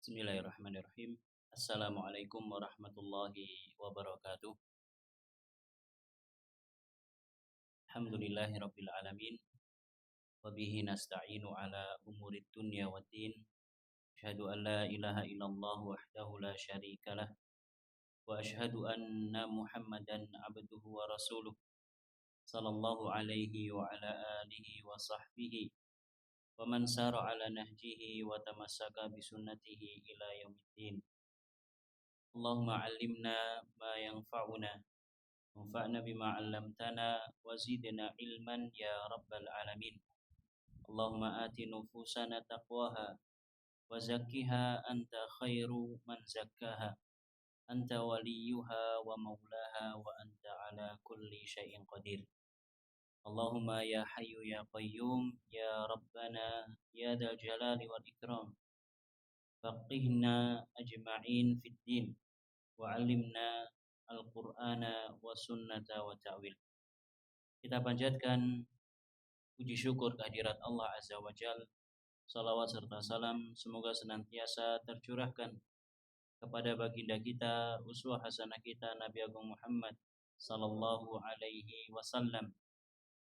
Bismillahirrahmanirrahim. Assalamualaikum warahmatullahi wabarakatuh. Alhamdulillahirabbil alamin. Wa bihi nasta'inu ala umurid dunya waddin. Asyhadu an la ilaha illallah wahdahu la syarikalah wa asyhadu anna Muhammadan abduhu wa rasuluh sallallahu alaihi wa ala alihi wa sahbihi wa man sara ala nahjihi wa tamassaka bi sunnatihi ila yaumiddin. Allahumma 'allimna ma yanfa'una wanfa'na bima 'allamtana wa zidna ilman ya rabbal alamin. Allahumma ati nufusana taqwaha wa zakkiha anta khairu man zakkaha anta waliyuha wa maulaha wa anta ala kulli syai'in qadir. Allahumma ya hayyu ya qayyum ya rabbana ya dzal jalali wal ikram faqihna ajma'in fid din wa 'allimna al-Qur'ana wa sunnata wa ta'wil. Kita panjatkan puji syukur kehadirat Allah Azza wa Jalla. Salawat serta salam semoga senantiasa tercurahkan kepada baginda kita, uswah hasanah kita Nabi Agung Muhammad sallallahu alaihi wasallam,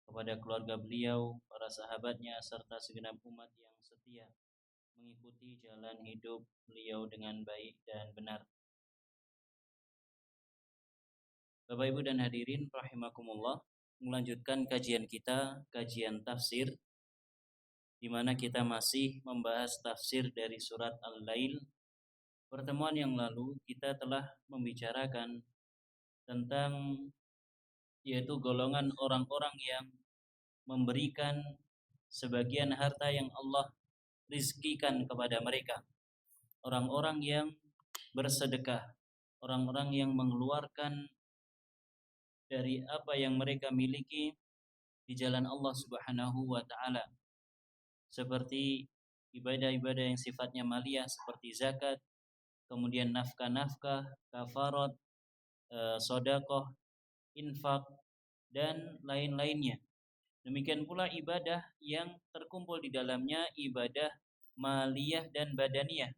kepada keluarga beliau, para sahabatnya serta segenap umat yang setia mengikuti jalan hidup beliau dengan baik dan benar. Bapak Ibu dan hadirin rahimakumullah, melanjutkan kajian kita, kajian tafsir, di mana kita masih membahas tafsir dari surat Al-Lail. Pertemuan yang lalu kita telah membicarakan tentang yaitu golongan orang-orang yang memberikan sebagian harta yang Allah rizkikan kepada mereka. Orang-orang yang bersedekah, orang-orang yang mengeluarkan dari apa yang mereka miliki di jalan Allah Subhanahu wa taala, seperti ibadah-ibadah yang sifatnya maliyah seperti zakat, kemudian nafkah-nafkah, kafarat, sedekah, infak dan lain-lainnya. Demikian pula ibadah yang terkumpul di dalamnya ibadah maliyah dan badaniyah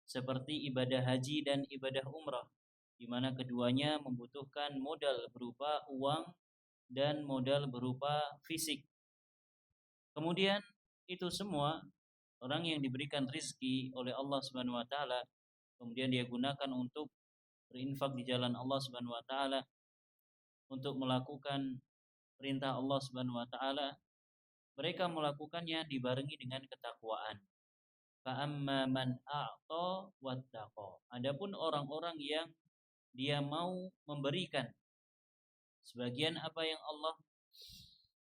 seperti ibadah haji dan ibadah umrah, di mana keduanya membutuhkan modal berupa uang dan modal berupa fisik. Kemudian itu semua orang yang diberikan rizki oleh Allah Subhanahu wa taala, kemudian dia gunakan untuk berinfak di jalan Allah Subhanahu wa taala, untuk melakukan perintah Allah Subhanahu wa taala, mereka melakukannya dibarengi dengan ketakwaan. Fa amma man a'ta wattaqa. Adapun orang-orang yang dia mau memberikan sebagian apa yang Allah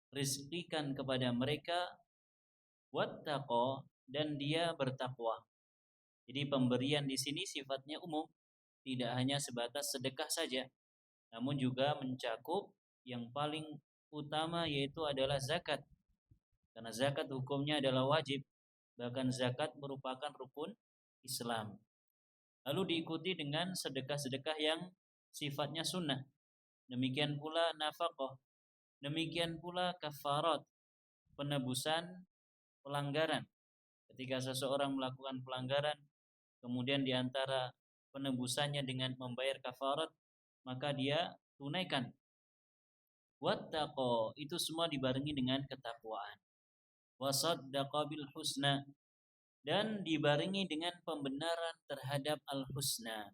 rizkikan kepada mereka, wattaqa, dan dia bertakwa. Jadi pemberian di sini sifatnya umum, tidak hanya sebatas sedekah saja, namun juga mencakup yang paling utama yaitu adalah zakat. Karena zakat hukumnya adalah wajib, bahkan zakat merupakan rukun Islam. Lalu diikuti dengan sedekah-sedekah yang sifatnya sunnah. Demikian pula nafkah. Demikian pula kafarat, penebusan pelanggaran. Ketika seseorang melakukan pelanggaran, kemudian diantara penebusannya dengan membayar kafarat, maka dia tunaikan. Wattaqo, itu semua dibarengi dengan ketakwaan. Wasaddaqa bil husna, dan dibarengi dengan pembenaran terhadap al-husna.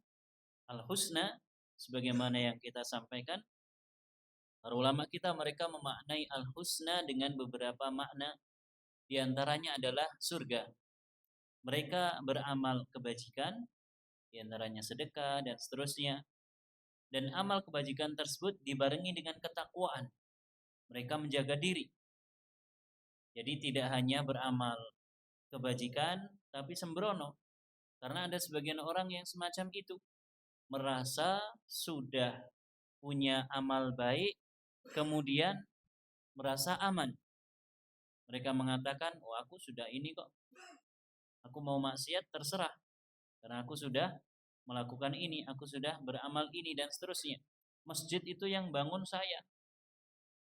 Al-husna, sebagaimana yang kita sampaikan, para ulama kita mereka memaknai al-husna dengan beberapa makna. Di antaranya adalah surga. Mereka beramal kebajikan, di antaranya sedekah dan seterusnya. Dan amal kebajikan tersebut dibarengi dengan ketakwaan. Mereka menjaga diri. Jadi tidak hanya beramal kebajikan tapi sembrono. Karena ada sebagian orang yang semacam itu, merasa sudah punya amal baik, kemudian merasa aman. Mereka mengatakan, "Oh, aku sudah ini kok. Aku mau maksiat terserah. Karena aku sudah melakukan ini, aku sudah beramal ini dan seterusnya. Masjid itu yang bangun saya.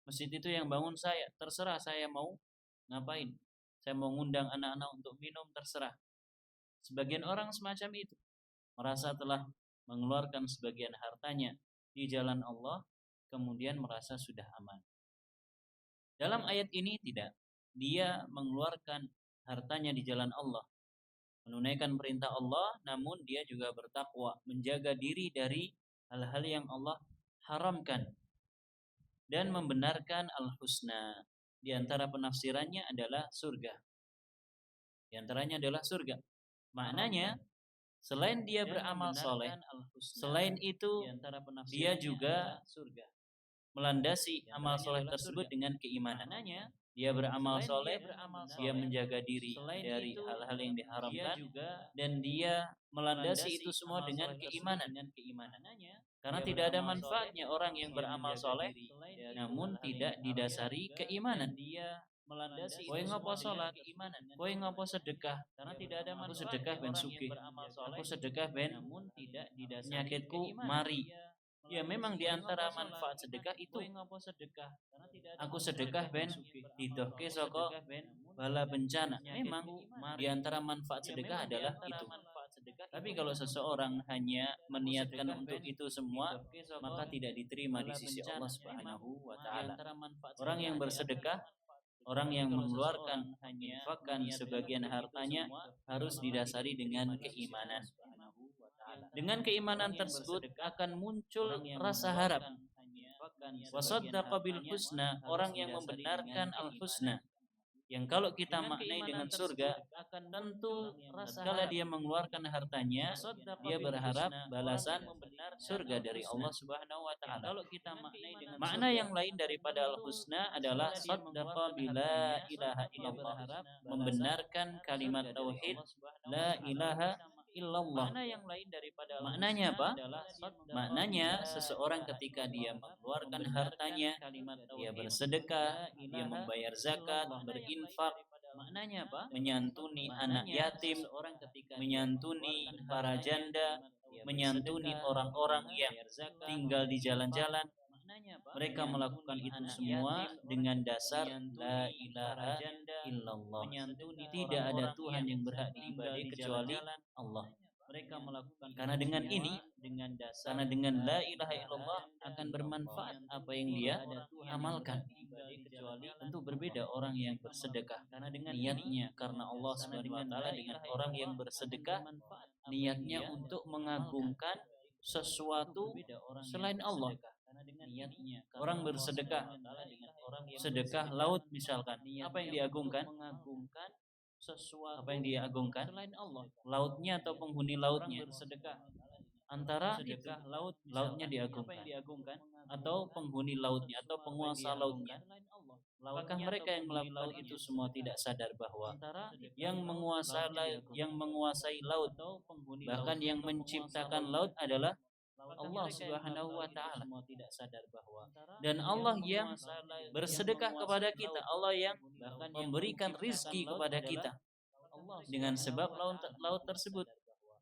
Masjid itu yang bangun saya. Terserah saya mau ngapain. Saya mau ngundang anak-anak untuk minum, terserah. Sebagian orang semacam itu, merasa telah mengeluarkan sebagian hartanya di jalan Allah, kemudian merasa sudah aman. Dalam ayat ini tidak. Dia mengeluarkan hartanya di jalan Allah, menunaikan perintah Allah, namun dia juga bertakwa, menjaga diri dari hal-hal yang Allah haramkan dan membenarkan al-husna. Di antara penafsirannya adalah surga. Di antaranya adalah surga. Maknanya selain dia beramal soleh, selain itu dia juga melandasi amal soleh tersebut dengan keimanan. Dia beramal soleh, dia menjaga diri dari hal-hal yang diharamkan, dan dia melandasi itu semua dengan keimanan. Karena tidak ada manfaatnya orang yang beramal soleh namun tidak didasari keimanan. Kowe ngopo salat, kowe ngopo sedekah, karena tidak ada manfaat. Aku sedekah ben sugih, aku sedekah ben penyakitku mari. Ya memang di antara manfaat sedekah itu aku sedekah ben didohke saka bala bencana. Memang di antara manfaat sedekah adalah itu. Tapi kalau seseorang hanya meniatkan untuk itu semua, maka tidak diterima di sisi Allah Subhanahu wa taala. Orang yang bersedekah, orang yang mengeluarkan, menginfakkan sebagian hartanya harus didasari dengan keimanan. Dengan keimanan tersebut akan muncul rasa harap. Wasaddaqa bil husna, orang yang membenarkan al-husna. Yang kalau kita maknai dengan surga, tentu kalau dia mengeluarkan hartanya, dia berharap balasan surga dari Allah Subhanahu wa taala. Makna yang lain daripada al-husna adalah saddaqa bila ilaha illallah, membenarkan kalimat tauhid la ilaha illallah. Maknanya apa? Maknanya seseorang ketika dia mengeluarkan hartanya, dia bersedekah, dia membayar zakat, berinfak, maknanya apa? Menyantuni anak yatim, menyantuni para janda, menyantuni orang-orang yang tinggal di jalan-jalan. Mereka melakukan itu semua dengan dasar la ilaha illallah. Tidak ada Tuhan yang berhak diibadahi kecuali Allah. Karena dengan ini, karena dengan la ilaha illallah akan bermanfaat apa yang dia amalkan. Tentu berbeda orang yang bersedekah niatnya karena Allah Subhanahu wa taala dengan orang yang bersedekah niatnya untuk mengagungkan sesuatu selain Allah. Orang bersedekah, sedekah laut misalkan, apa yang diagungkan? Apa yang diagungkan? Lautnya atau penghuni lautnya? Antara lautnya diagungkan atau penghuni lautnya atau penguasa lautnya. Apakah mereka yang melakukan itu semua tidak sadar bahwa yang menguasai laut, bahkan yang menciptakan laut adalah Allah Subhanahu wa taala. Dan Allah yang bersedekah kepada kita, Allah yang memberikan rizki kepada kita dengan sebab laut tersebut.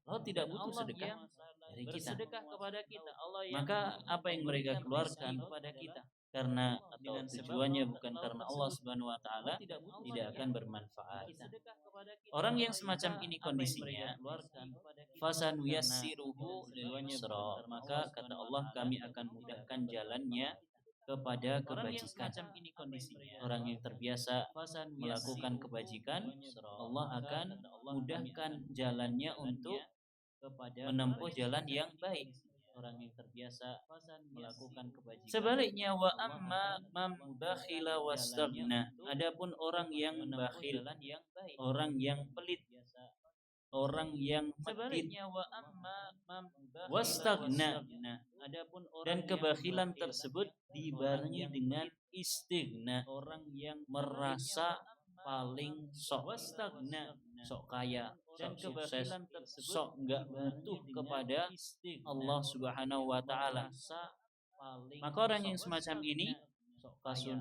Laut tidak butuh sedekah dari kita. Maka apa yang mereka keluarkan karena atau tujuannya bukan karena Allah Subhanahu wa taala tidak akan bermanfaat. Orang yang semacam ini kondisinya, fasanuyassiruhu lil yusra, maka kata Allah kami akan mudahkan jalannya kepada kebajikan. Orang yang terbiasa melakukan kebajikan, Allah akan mudahkan jalannya untuk menempuh jalan yang baik. Orang yang terbiasa melakukan kebajikan. Sebaliknya wa amma man bakhila wastaghna. Adapun orang yang bakhil, orang yang pelit, orang yang medit, wastaghna, dan kebakhilan tersebut dibarengi dengan istighna, orang yang merasa paling sok kaya, sok sukses, sok enggak butuh kepada Allah Subhanahu wa taala. Maka orang yang semacam ini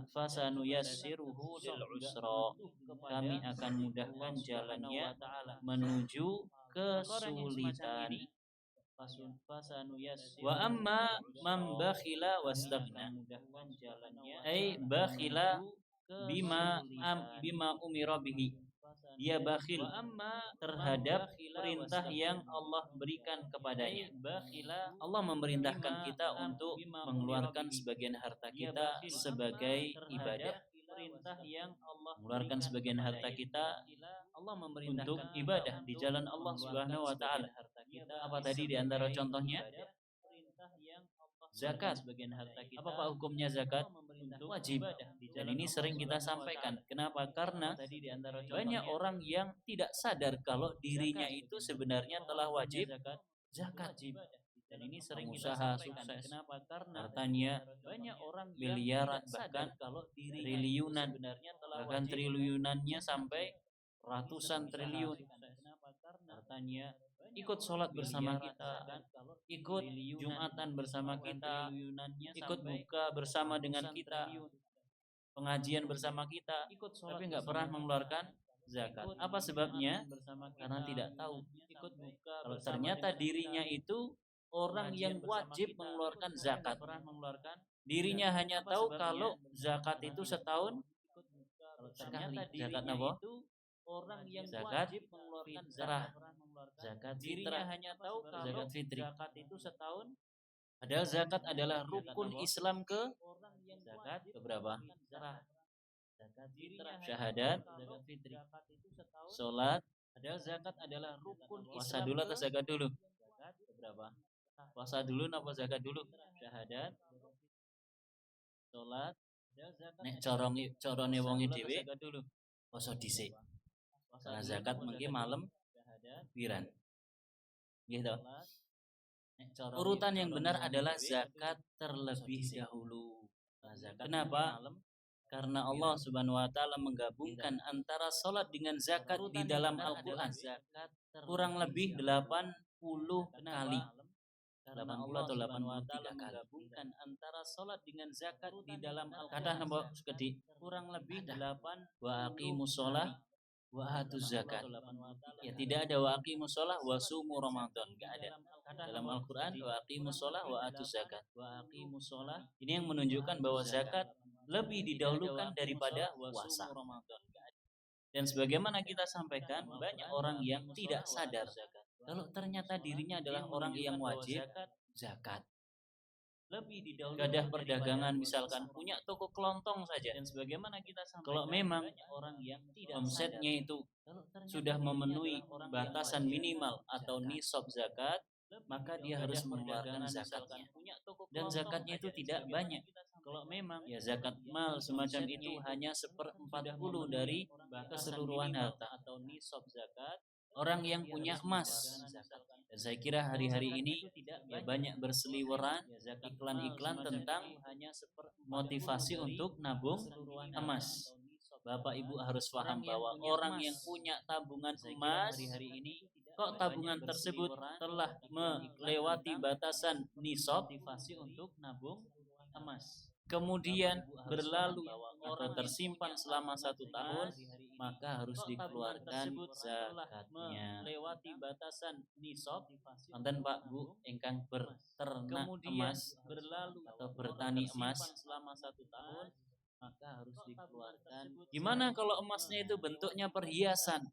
fasanuyassiruhu lil usra, kami akan mudahkan jalannya menuju kesulitan. Wa amma man bakhila wastaghna, ay bakhila bima umira bihi, dia bakhil terhadap perintah yang Allah berikan kepadanya. Allah memerintahkan kita untuk mengeluarkan sebagian harta kita sebagai ibadah. Mengeluarkan sebagian harta kita untuk ibadah di jalan Allah Subhanahu wa taala. Apa tadi di antara contohnya? Zakat. Apa Pak hukumnya zakat? Wajib. Dan ini sering kita sampaikan. Kenapa? Karena banyak orang yang tidak sadar kalau dirinya itu sebenarnya telah wajib zakat. Dan ini sering usaha sukses. Kenapa? Karena hartanya banyak orang miliaran bahkan triliunan, bahkan triliunannya sampai ratusan triliun. Hartanya ikut sholat bersama kita, ikut Jumatan bersama kita, ikut buka bersama dengan kita, pengajian bersama kita, tapi nggak pernah mengeluarkan zakat. Apa sebabnya? Karena tidak tahu. Kalau ternyata dirinya itu orang yang wajib mengeluarkan zakat, dirinya hanya tahu kalau zakat itu setahun sekali. Zakat apa? Zakat fitrah. Zakat fitrah hanya tahu kalau zakat fitri. Zakat itu setahun. Padahal zakat adalah rukun Islam ke berapa? Zakat fitrah. Syahadat, zakat fitri. Salat. Padahal zakat adalah rukun Islam. Puasa dulu atau zakat dulu? Berapa? Puasa dulu apa zakat dulu? Syahadat. Salat. Nek corone wonge dhewe poso dhisik. Karena zakat mengki malam piran. Gitu. Urutan yang benar adalah zakat terlebih dahulu. Kenapa? Karena Allah Subhanahu wa taala menggabungkan antara salat dengan zakat di dalam Al-Qur'an. Kurang lebih 80 kali. 80 atau 83 kali. Menggabungkan antara salat dengan zakat di dalam Al-Qur'an. Kata napa Kedi? Kurang lebih 8 wa aqimus shalah wa atuz zakat. Ya tidak ada wa aqimus shalah wa sumu ramadan, enggak ada. Dalam Al-Qur'an wa aqimus shalah wa atuz zakat. Wa aqimus shalah ini yang menunjukkan bahwa zakat lebih didahulukan daripada puasa. Dan sebagaimana kita sampaikan, banyak orang yang tidak sadar kalau ternyata dirinya adalah orang yang wajib zakat. Lebih didahulukan gadah perdagangan misalkan punya toko kelontong saja. Dan sebagaimana kita sampaikan, kalau memang orang yang tidak omsetnya itu sudah memenuhi batasan minimal atau nisab zakat, maka dia harus mengeluarkan zakatnya. Dan zakatnya itu tidak banyak. Kalau memang ya zakat mal semacam itu hanya 1/40 dari keseluruhan harta atau nisab zakat. Orang yang punya emas, dan saya kira hari-hari ini ya banyak berseliweran iklan-iklan tentang motivasi untuk nabung emas. Bapak Ibu harus paham bahwa orang yang punya tabungan emas, kok tabungan tersebut telah melewati batasan nisab untuk nabung emas, kemudian berlalu atau tersimpan selama 1 tahun, maka harus dikeluarkan zakatnya. Melewati batasan nisab, wonten Pak Bu ingkang berternak emas atau bertani emas selama 1 tahun, maka harus dikeluarkan. Gimana kalau emasnya itu bentuknya perhiasan?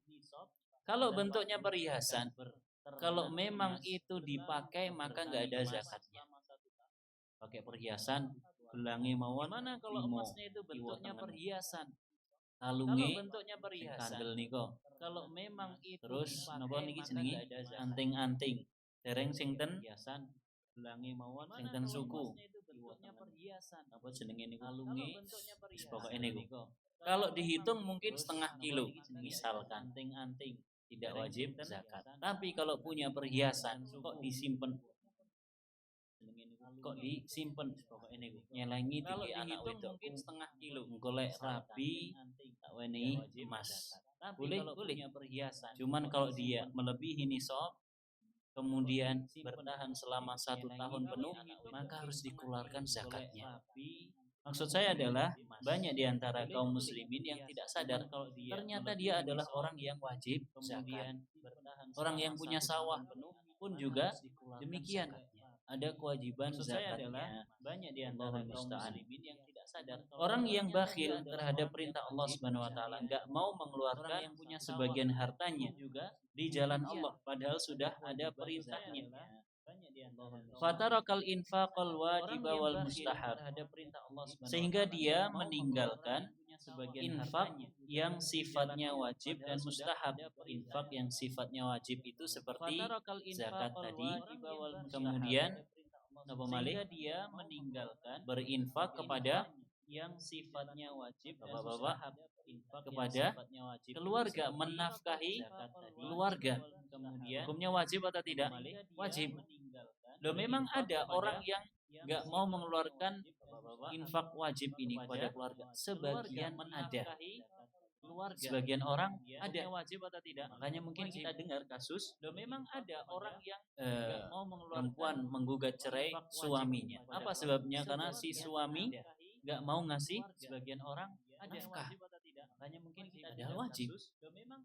Kalau bentuknya perhiasan, kalau memang itu dipakai maka nggak ada zakatnya. Pakai perhiasan, gelangi mawon. Gimana kalau emasnya itu bentuknya perhiasan? Kalunge bentuknya perhiasan. Kandel niko. Kalau memang itu terus napa niki jenenge anting-anting. Dereng sing ten hiasan, gelangi mawon sing ten suku. Bentuknya perhiasan. Apa jenenge niku? Kalunge. Wis pokoke niku. Kalau dihitung mungkin setengah kilo misalkan. Anting-anting tidak wajib zakat. Tapi kalau punya perhiasan kok disimpan nyelengi tinggi anak wedok mungkin setengah kilo golek rapi tak weni emas boleh perhiasan. Cuman kalau dia melebihi nisab kemudian bertahan selama 1 tahun penuh maka harus dikeluarkan zakatnya. Maksud saya adalah banyak di antara kaum muslimin yang tidak sadar kalau ternyata dia adalah orang yang wajib zakat. Orang yang punya sawah pun juga demikian. Ada kewajiban zakatnya. Banyak di antara kaum muslimin yang tidak Orang yang bakhil terhadap perintah Allah Subhanahu wa taala, enggak mau mengeluarkan sebagian hartanya di jalan Allah padahal sudah ada perintahnya. Fatarakal infaqal wajiba wal mustahab, sehingga dia meninggalkan infak yang sifatnya wajib dan mustahab. Infak yang sifatnya wajib itu seperti zakat tadi. Kemudian sehingga dia meninggalkan berinfak kepada yang sifatnya wajib dan mustahab, kepada keluarga, menafkahi keluarga. Kemudian hukumnya wajib atau tidak? Wajib. Loh, memang ada orang yang nggak mau mengeluarkan infak wajib ini kepada keluarga. Sebagian ada. Sebagian orang ada wajib atau tidak. Makanya mungkin kita dengar kasus, loh memang ada orang yang perempuan menggugat cerai suaminya. Apa sebabnya? Karena si suami nggak mau ngasih sebagian orang nafkah. Makanya mungkin kita padahal wajib.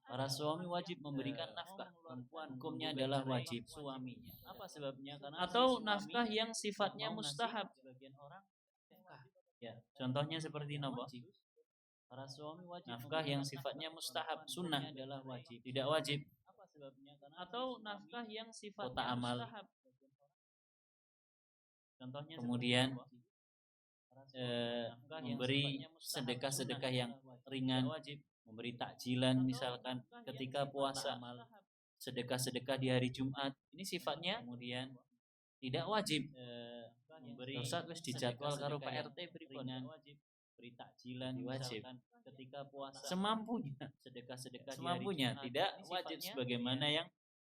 Para suami wajib memberikan nafkah. Perempuan hukumnya adalah wajib suaminya. Apa sebabnya? Karena atau nafkah yang sifatnya mustahab. Ya, contohnya seperti apa? Para suami wajib nafkah yang sifatnya mustahab, sunnah adalah wajib, tidak wajib. Atau nafkah yang sifatnya amal. Contohnya kemudian memberi sedekah-sedekah yang ringan, memberi takjilan misalkan ketika puasa, sedekah-sedekah di hari Jumat, ini sifatnya kemudian tidak wajib. Memberi wis dijadwal karo Pak RT ringan, beri takjilan wajib ketika puasa semampunya, sedekah-sedekah semampunya, tidak wajib sebagaimana yang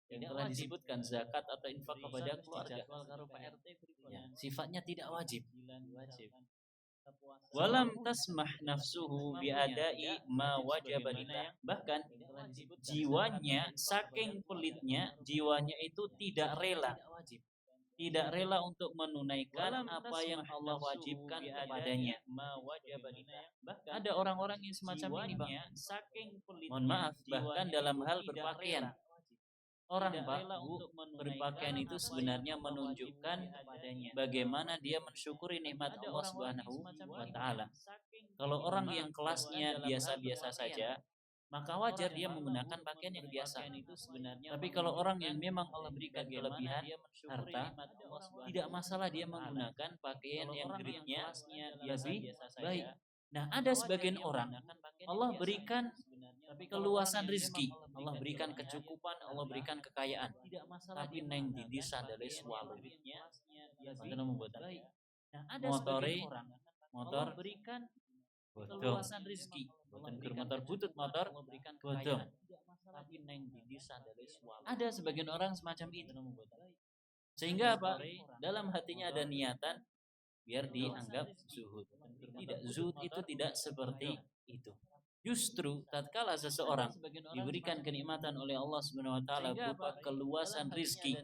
telah disebutkan zakat atau infak kepada keluarga. Ya, sifatnya tidak wajib. Walam tasmah nafsuhu biadai ma wajaba lillah. Bahkan jiwanya saking pelitnya, jiwanya itu tidak rela, tidak rela untuk menunaikan apa yang Allah wajibkan kepadanya. Ada orang-orang yang semacam ini, Bang. Mohon maaf, bahkan dalam hal berpakaian. Orang, Pak, Bu, berpakaian itu sebenarnya menunjukkan bagaimana dia mensyukuri nikmat Allah Subhanahu wa taala. Kalau orang yang kelasnya biasa-biasa saja, maka wajar dia menggunakan pakaian yang biasa. Tapi kalau orang yang memang Allah berikan kelebihan harta, tidak masalah dia menggunakan pakaian yang grade-nya lebih baik. Nah, ada sebagian orang Allah berikan keluasan rezeki, Allah berikan kecukupan, Allah berikan kekayaan. Tapi neng didi sandale swalo. Motore, motor berikan keluasan rezeki. Motor butut motor bodong. Ada sebagian orang semacam itu. Sehingga apa? Dalam hatinya ada niatan biar dianggap zuhud. Tidak, zuhud itu tidak seperti itu. Justru tatkala seseorang diberikan kenikmatan oleh Allah Subhanahu wa taala berupa keluasan rizki,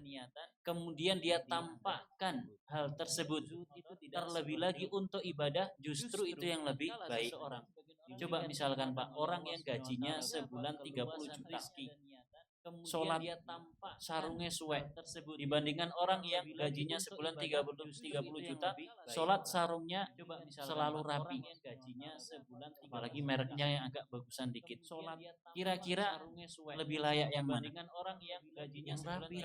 kemudian dia tampakkan hal tersebut terlebih lagi untuk ibadah, justru itu yang lebih baik. Coba misalkan Pak, orang yang gajinya sebulan 30 juta, sholat sarungnya suwek dibandingkan orang yang gajinya sebulan 30 juta, sholat sarungnya selalu rapi, apalagi mereknya yang agak bagusan dikit. Kira-kira lebih layak yang mana? Yang rapi.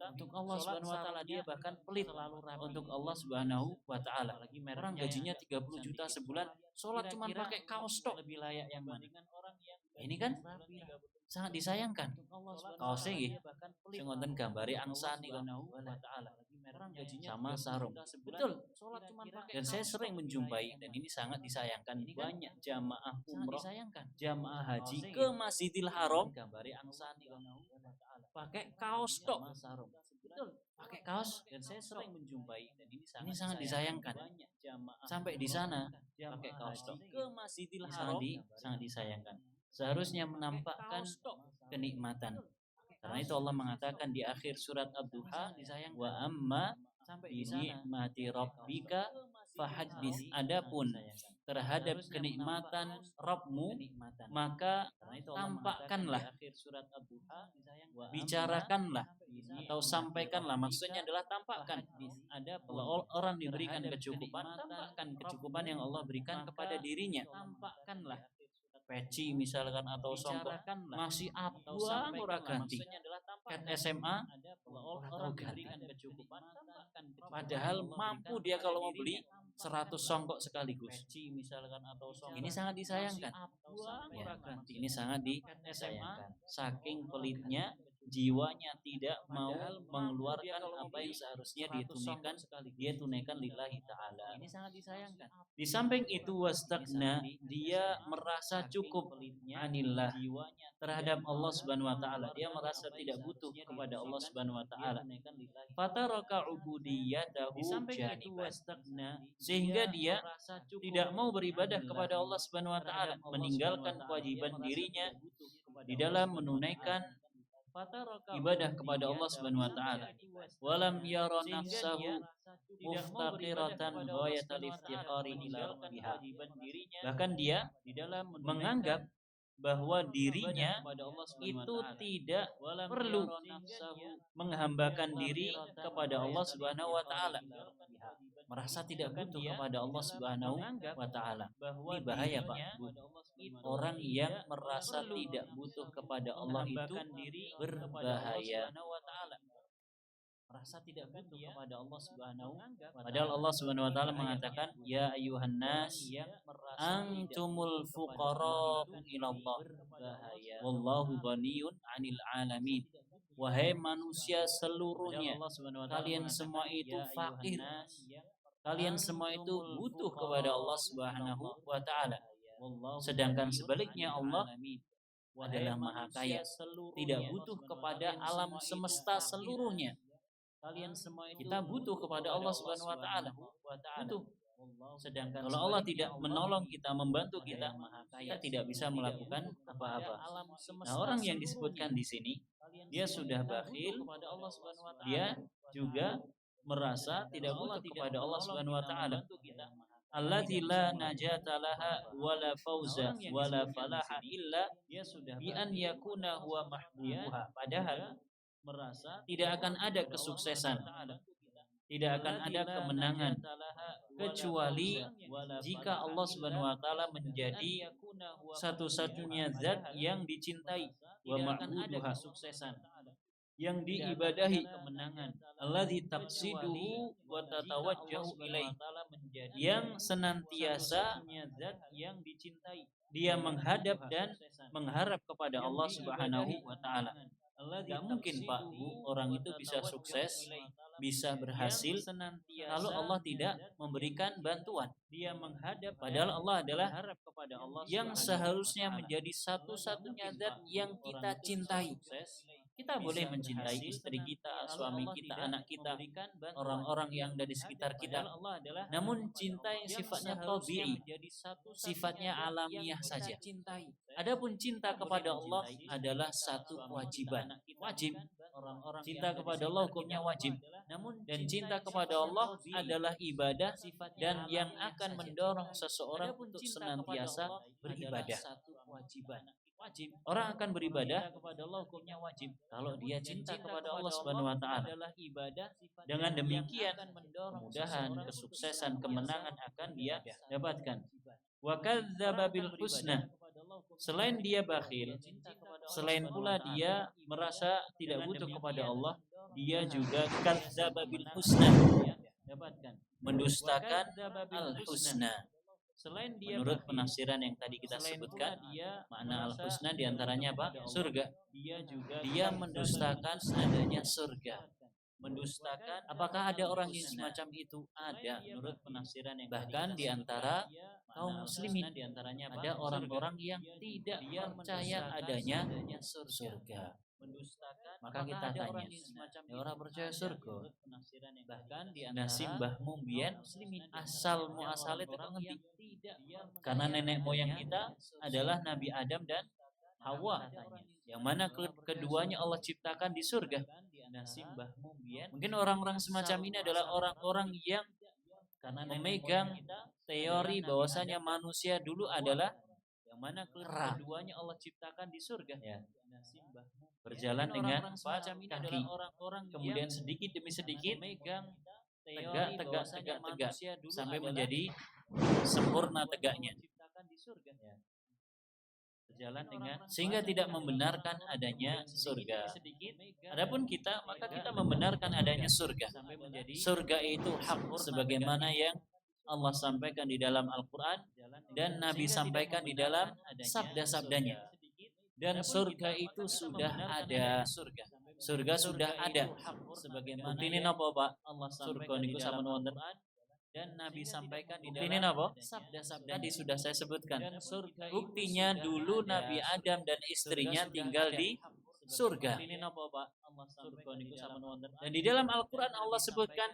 Untuk Allah Subhanahu wa taala dia bahkan pelit untuk Allah Subhanahu wa taala. Orang gajinya 30 juta sebulan, sholat cuma pakai kaos tok. Lebih layak yang mana? Ini kan sangat disayangkan. Kaosnya nggih sing wonten gambare angsane sama sarung. Betul. Dan saya sering menjumpai, dan ini sangat disayangkan, banyak jamaah umroh, jamaah haji ke Masjidil Haram pakai kaos tok. Betul, pakai kaos. Dan saya sering menjumpai, dan ini sangat disayangkan. Sampai di sana pakai kaos tok ke Masjidil Haram, sangat disayangkan. Seharusnya menampakkan kenikmatan. Karena itu Allah mengatakan di akhir surat Ad-Duha, wa amma bi ni'mati rabbika fahaddits. Adapun terhadap kenikmatan Rabbmu, maka tampakkanlah, bicarakanlah atau sampaikanlah, maksudnya adalah tampakkan. Kalau orang diberikan kecukupan, tampakkan kecukupan yang Allah berikan kepada dirinya. Tampakkanlah peci misalkan atau songkok masih abuang ora ganti ket SMA ora tahu ganti, padahal mampu dia kalau mau beli 100 songkok sekaligus. Ini sangat disayangkan ya, ini sangat disayangkan, saking pelitnya jiwanya tidak mau mengeluarkan apa yang seharusnya dia tunaikan lillahi ta'ala. Ini sangat disayangkan. Di samping itu wastagna, dia merasa cukup anillah terhadap Allah Subhanahu wa taala. Dia merasa tidak butuh kepada Allah Subhanahu wa taala. Fataraka ubudiyatahu janiban. Sehingga dia tidak mau beribadah kepada Allah Subhanahu wa taala, meninggalkan kewajiban dirinya di dalam menunaikan ibadah kepada Allah Subhanahu wa taala. Walam yara nafsahu muftaqiratan ghayatal iftiqari ila rabbiha. Bahkan dia menganggap bahwa dirinya itu tidak perlu menghambakan diri kepada Allah Subhanahu wa taala. Merasa tidak butuh kepada Allah Subhanahu wa taala. Ini bahaya, Pak. Orang yang merasa tidak butuh kepada Allah itu berbahaya. Merasa tidak butuh kepada Allah Subhanahu wa taala. Padahal Allah Subhanahu wa taala mengatakan, "Ya ayyuhan nas, antumul fuqara ilallah. Wallahu ghaniyun 'anil 'alamin." Wahai manusia seluruhnya, kalian semua itu fakir. Kalian semua itu butuh kepada Allah Subhanahu wa taala. Sedangkan sebaliknya Allah adalah Maha Kaya, tidak butuh kepada alam semesta seluruhnya. Kita butuh kepada Allah Subhanahu wa taala. Butuh. Sedangkan kalau Allah tidak menolong kita, membantu kita, kita tidak bisa melakukan apa-apa. Nah, orang yang disebutkan di sini, dia sudah bakhil, dia juga merasa tidak butuh kepada Allah Subhanahu wa taala. Allati la najata laha wala fauza wala falaha illa bi an yakuna huwa mahbubuha. Padahal merasa tidak akan ada kesuksesan, tidak akan ada kemenangan kecuali jika Allah Subhanahu wa taala menjadi satu-satunya zat yang dicintai, wa ma'buduha, yang diibadahi, alladzi taqsiduhu wa tatawajjahu ilaihi, yang senantiasa dia menghadap dan mengharap kepada Allah Subhanahu wa taala. Gak mungkin, Pak Bu, orang itu bisa sukses, bisa berhasil kalau Allah tidak memberikan bantuan. Padahal Allah adalah yang seharusnya menjadi satu-satunya zat yang kita cintai. Kita boleh mencintai istri kita, suami kita, anak kita, orang-orang yang ada di sekitar kita. Namun cinta yang sifatnya tabi'i, sifatnya alamiah saja. Adapun cinta kepada Allah adalah satu kewajiban, wajib. Cinta kepada Allah hukumnya wajib. Dan cinta kepada Allah adalah ibadah dan yang akan mendorong seseorang untuk senantiasa beribadah. Orang akan beribadah kepada Allah hukumnya wajib kalau dia cinta kepada Allah Subhanahu wa taala. Dengan demikian, kemudahan, kesuksesan, kemenangan akan dia dapatkan. Wa kadzdzaba bil husna. Selain dia bakhil, selain pula dia merasa tidak butuh kepada Allah, dia juga kadzdzaba bil husna, mendustakan al-husna. Menurut penafsiran yang tadi kita sebutkan, makna al-husna diantaranya apa? Surga. Dia mendustakan adanya surga. Mendustakan, apakah ada orang yang semacam itu? Ada. Menurut penafsiran yang bahkan diantara kaum muslimin ada orang-orang yang tidak percaya adanya surga. Maka kita tanya, ya orang percaya surga, nah simbah mumbian asal muasal itu ngerti, karena nenek moyang kita adalah Nabi Adam dan Hawa, yang mana keduanya Allah ciptakan di surga. Mungkin orang-orang semacam ini adalah orang-orang yang memegang teori bahwasanya manusia dulu adalah yang mana keduanya Allah ciptakan di surga. Ya. berjalan dengan empat kaki, kemudian sedikit demi sedikit tegak sampai menjadi sempurna tegaknya. Berjalan dengan sehingga tidak membenarkan adanya surga. Adapun kita, maka kita membenarkan adanya surga. Surga itu hak sebagaimana yang Allah sampaikan di dalam Al-Quran dan Nabi sampaikan di dalam sabda-sabdanya. Dan surga itu sudah ada. Surga sudah ada. Sebagaimana ini apa Pak? Allah surga niku sampun wonten dan Nabi sampaikan di dalam sabda-sabda tadi sudah saya sebutkan. Buktinya dulu Nabi Adam dan istrinya tinggal di surga. Dan di dalam Al-Quran Allah sebutkan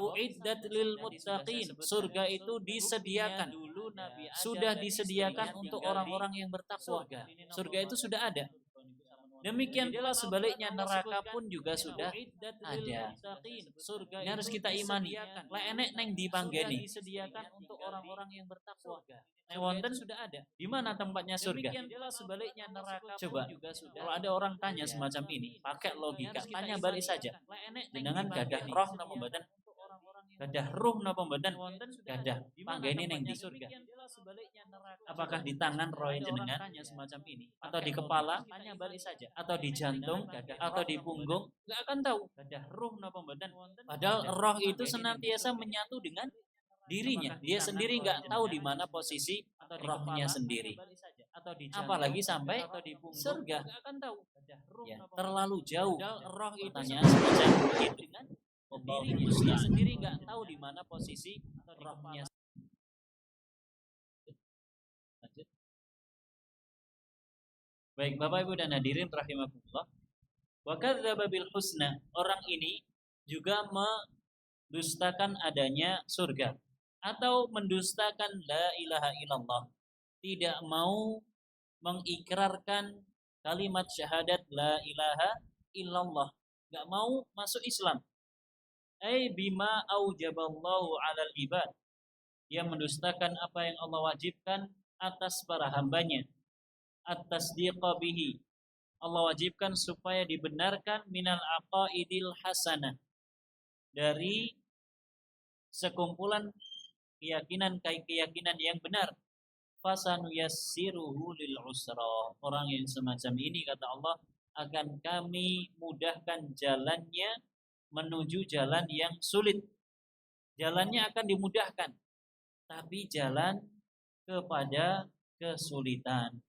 uiddat lil muttaqin. Surga itu disediakan. Sudah disediakan untuk orang-orang yang bertakwa. Surga itu sudah ada. Demikian pula sebaliknya neraka pun juga sudah ada. Ini harus kita imani. Lah enek neng dipanggeni. Disediakan untuk orang-orang yang bertakwa. Nek wonten sudah ada. Di mana tempatnya surga? Sebaliknya neraka coba. Kalau ada orang tanya semacam ini, pakai logika, tanya balik saja. Jenengan gadah roh napa mboten? Gadah ruh napa mboten? Gadah. Panggene neng di surga. Apakah di tangan roh jenengan semacam ini atau di kepala? Tanya balik saja. Atau di jantung atau di punggung? Enggak akan tahu. Gadah ruh napa mboten? Padahal roh itu senantiasa menyatu dengan dirinya. Dia sendiri enggak tahu di mana posisi rohnya sendiri. Apalagi sampai surga. Ya, terlalu jauh. Roh itu semacam itu kan. Dia sendiri nggak tahu di mana posisi rohnya. Baik, Bapak Ibu dan hadirin rahimakumullah. Wa kadzdzaba bil husna. Orang ini juga mendustakan adanya surga atau mendustakan la ilaha illallah. Tidak mau mengikrarkan kalimat syahadat la ilaha illallah. Enggak mau masuk Islam. Bima aujaballahu 'alal ibad. Dia mendustakan apa yang Allah wajibkan atas para hambanya. At-tasdiqa bihi. Allah wajibkan supaya dibenarkan minal aqaidil hasanah. Dari sekumpulan keyakinan yang benar. Fasanuyassiruhu lil usra. Orang yang semacam ini kata Allah akan kami mudahkan jalannya menuju jalan yang sulit. Jalannya akan dimudahkan, tapi jalan kepada kesulitan.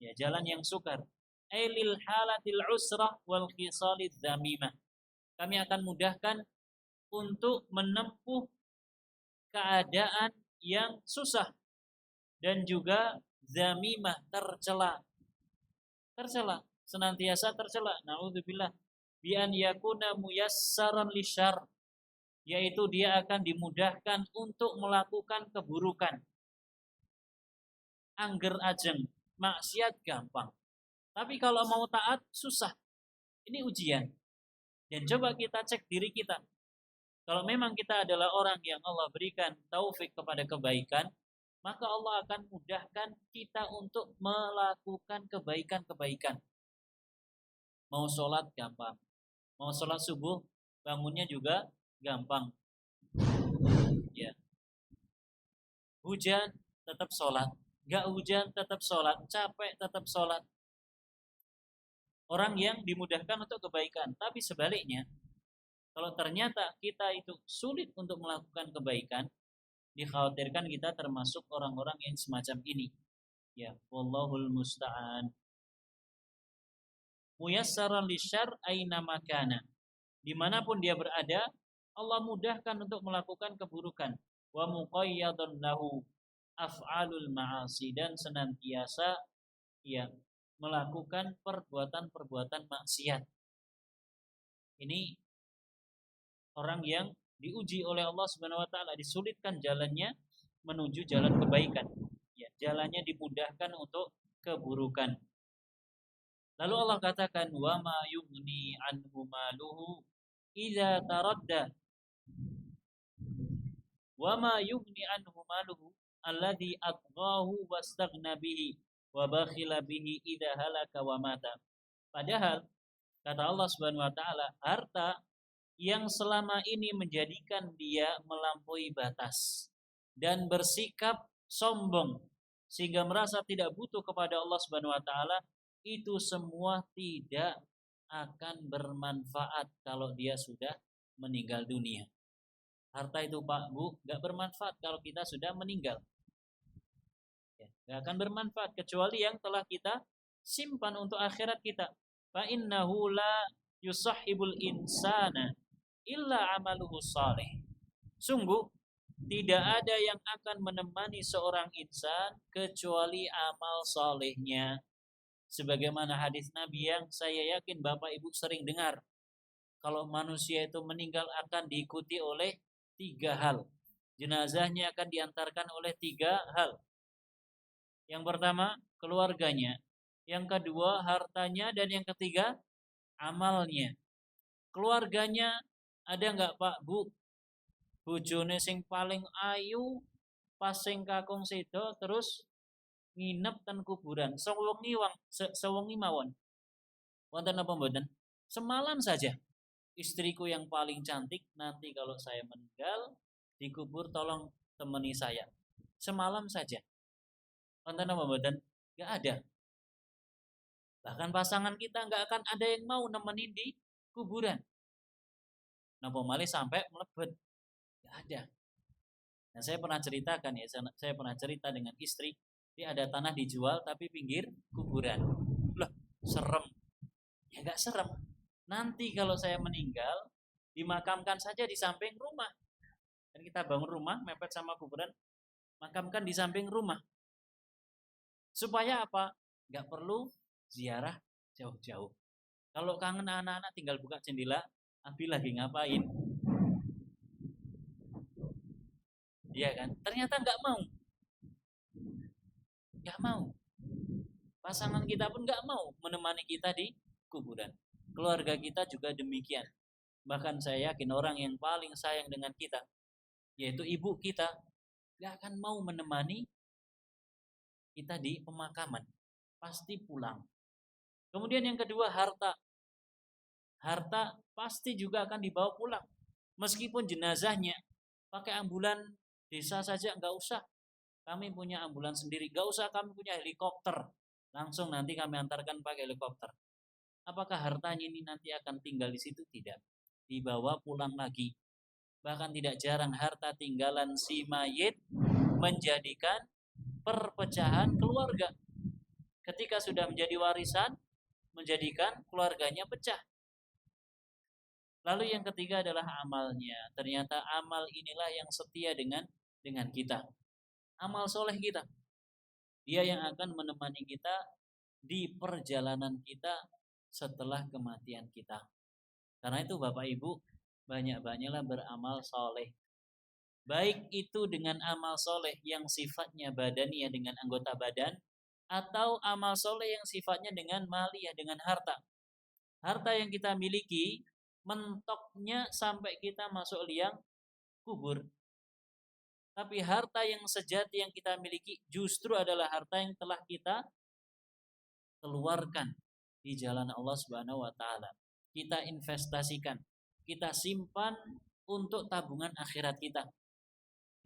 Ya, jalan yang sukar. Ailil halatil usrah wal khisalidz dzamimah. Kami akan mudahkan untuk menempuh keadaan yang susah dan juga dzamimah, tercela. Tercela, senantiasa tercela. Nauzubillah. Bi an yakuna muyassaran lisyarr, yaitu dia akan dimudahkan untuk melakukan keburukan. Angger ajeng, maksiat gampang. Tapi kalau mau taat susah. Ini ujian. Dan coba kita cek diri kita. Kalau memang kita adalah orang yang Allah berikan taufik kepada kebaikan, maka Allah akan mudahkan kita untuk melakukan kebaikan-kebaikan. Mau sholat gampang. Mau sholat subuh, bangunnya juga gampang. Ya. Hujan, tetap sholat. Gak hujan, tetap sholat. Capek, tetap sholat. Orang yang dimudahkan untuk kebaikan. Tapi sebaliknya, kalau ternyata kita itu sulit untuk melakukan kebaikan, dikhawatirkan kita termasuk orang-orang yang semacam ini. Ya, wallahul musta'an. Muyassaran lisyarr aina makana. Dimanapun dia berada, Allah mudahkan untuk melakukan keburukan. Wa muqayyadun lahu af'alul ma'asi, dan senantiasa ya melakukan perbuatan-perbuatan maksiat. Ini orang yang diuji oleh Allah Subhanahu wa taala, disulitkan jalannya menuju jalan kebaikan. Ya, jalannya dimudahkan untuk keburukan. Lalu Allah katakan wa ma yughni anhu maluhu idza taradda. Wa ma yughni anhu maluhu alladhi atghahu wastaghna bihi wa bakhila bihi idza halaka wa mata. Padahal kata Allah Subhanahu wa taala, harta yang selama ini menjadikan dia melampaui batas dan bersikap sombong sehingga merasa tidak butuh kepada Allah Subhanahu wa taala, itu semua tidak akan bermanfaat kalau dia sudah meninggal dunia. Harta itu Pak Bu gak bermanfaat kalau kita sudah meninggal. Ya, gak akan bermanfaat kecuali yang telah kita simpan untuk akhirat kita. Fa innahu la yusahibul insana illa amaluhu salih. Sungguh tidak ada yang akan menemani seorang insan kecuali amal solehnya. Sebagaimana hadis Nabi yang saya yakin Bapak Ibu sering dengar. Kalau manusia itu meninggal akan diikuti oleh 3 hal. Jenazahnya akan diantarkan oleh 3 hal. Yang pertama, keluarganya. Yang kedua, hartanya. Dan yang ketiga, amalnya. Keluarganya ada enggak Pak Bu? Bojone sing paling ayu pas sing kakung sedo terus nginep ten kuburan sewengi mawon. Wonten apa mboten? Semalam saja. Istriku yang paling cantik nanti kalau saya meninggal dikubur tolong temani saya. Semalam saja. Wonten apa mboten? Enggak ada. Bahkan pasangan kita enggak akan ada yang mau nemenin di kuburan. Napa malih sampai melebet. Enggak ada. Nah, saya pernah ceritakan ya, saya pernah cerita dengan istri, dia ada tanah dijual tapi pinggir kuburan. Loh, serem. Ya enggak serem. Nanti kalau saya meninggal, dimakamkan saja di samping rumah. Dan kita bangun rumah mepet sama kuburan, makamkan di samping rumah. Supaya apa? Enggak perlu ziarah jauh-jauh. Kalau kangen anak-anak tinggal buka jendela, Abi lagi ngapain? Iya kan? Ternyata nggak mau. Nggak mau. Pasangan kita pun nggak mau menemani kita di kuburan. Keluarga kita juga demikian. Bahkan saya yakin orang yang paling sayang dengan kita, yaitu ibu kita, nggak akan mau menemani kita di pemakaman. Pasti pulang. Kemudian yang kedua, harta. Harta pasti juga akan dibawa pulang. Meskipun jenazahnya pakai ambulan desa saja nggak usah. Kami punya ambulan sendiri. Nggak usah kami punya helikopter. Langsung nanti kami antarkan pakai helikopter. Apakah hartanya ini nanti akan tinggal di situ? Tidak. Dibawa pulang lagi. Bahkan tidak jarang harta tinggalan si mayit menjadikan perpecahan keluarga. Ketika sudah menjadi warisan, menjadikan keluarganya pecah. Lalu yang ketiga adalah amalnya. Ternyata amal inilah yang setia dengan kita. Amal soleh kita. Dia yang akan menemani kita di perjalanan kita setelah kematian kita. Karena itu Bapak Ibu, banyak-banyaklah beramal soleh. Baik itu dengan amal soleh yang sifatnya badaniyah dengan anggota badan, atau amal soleh yang sifatnya dengan maliyah dengan harta. Harta yang kita miliki mentoknya sampai kita masuk liang kubur. Tapi harta yang sejati yang kita miliki justru adalah harta yang telah kita keluarkan di jalan Allah Subhanahu wa taala. Kita investasikan, kita simpan untuk tabungan akhirat kita.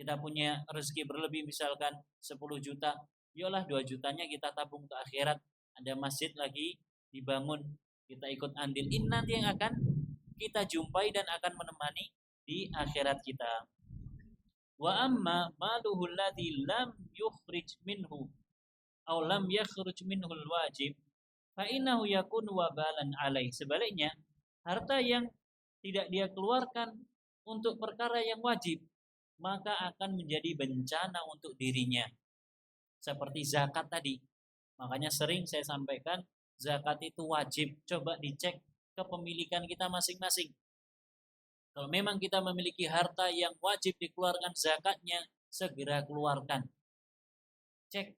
Kita punya rezeki berlebih misalkan 10 juta, yolah 2 jutanya kita tabung ke akhirat. Ada masjid lagi dibangun, kita ikut andil. Ini nanti yang akan kita jumpai dan akan menemani di akhirat kita. Wa amma maluhu alladhi lam yukhrij minhu aw lam yakhruj minhu alwajib fa innahu yakunu wabalan alaih. Sebaliknya, harta yang tidak dia keluarkan untuk perkara yang wajib, maka akan menjadi bencana untuk dirinya. Seperti zakat tadi. Makanya sering saya sampaikan, zakat itu wajib. Coba dicek kepemilikan kita masing-masing. Kalau memang kita memiliki harta yang wajib dikeluarkan zakatnya, segera keluarkan. Cek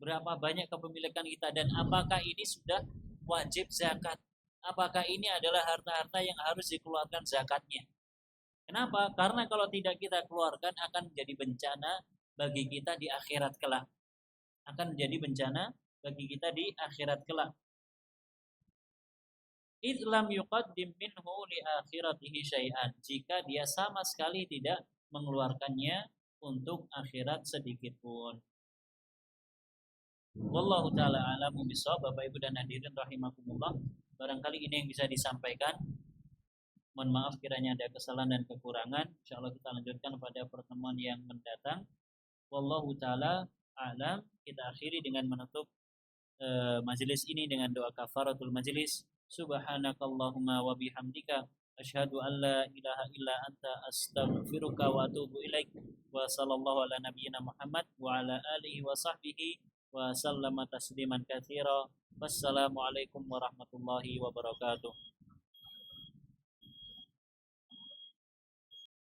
berapa banyak kepemilikan kita dan apakah ini sudah wajib zakat. Apakah ini adalah harta-harta yang harus dikeluarkan zakatnya. Kenapa? Karena kalau tidak kita keluarkan akan menjadi bencana bagi kita di akhirat kelak. Akan menjadi bencana bagi kita di akhirat kelak. id lam yuqaddim minhu li akhiratihi syai'an, jika dia sama sekali tidak mengeluarkannya untuk akhirat sedikit pun. Wallahu taala alamu bisawab. Bapak Ibu dan hadirin rahimakumullah, barangkali ini yang bisa disampaikan. Mohon maaf kiranya ada kesalahan dan kekurangan. Insyaallah kita lanjutkan pada pertemuan yang mendatang. Wallahu taala alam. Kita akhiri dengan menutup majelis ini dengan doa kafaratul majelis. Subhanakallahumma wa bihamdika asyhadu an la ilaha illa anta astaghfiruka wa atubu ilaik. Wa sallallahu ala nabiyyina Muhammad wa ala alihi wa sahbihi wa sallama tasliman katsira. Wassalamualaikum warahmatullahi wabarakatuh.